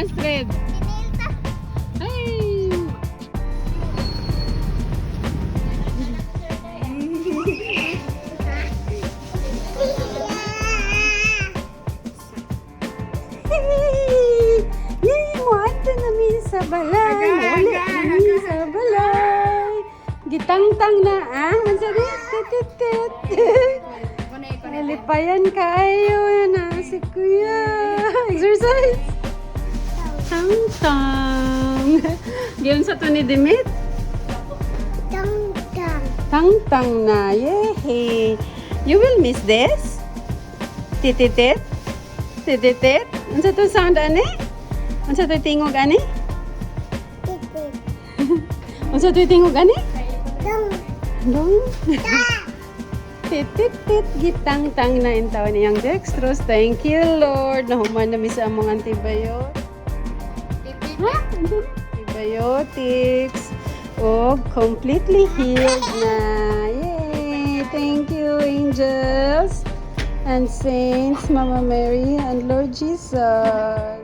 Astrid? Ay! Yay! Muadto na mi sa balay. Uli na sa balay. Gitangtang na ang sabi. Tit. Nalipayan kayo na si Kuya. Exercise. Tang-tang. Diyan sa to ni Dimit? Tang-tang na. Yay! You will miss this? Tititit? Tititit? Ano sa to sound, ane? Ano sa to tingog, ane? Ano sa to tingog, ane? Dong. Titit, gitang-tang na intaw niyang dextrose. Thank you, Lord. Nahuman na mi sa among antibiotics. Antibiotics. Oh, completely healed na. Yay! Thank you, angels and saints, Mama Mary, and Lord Jesus.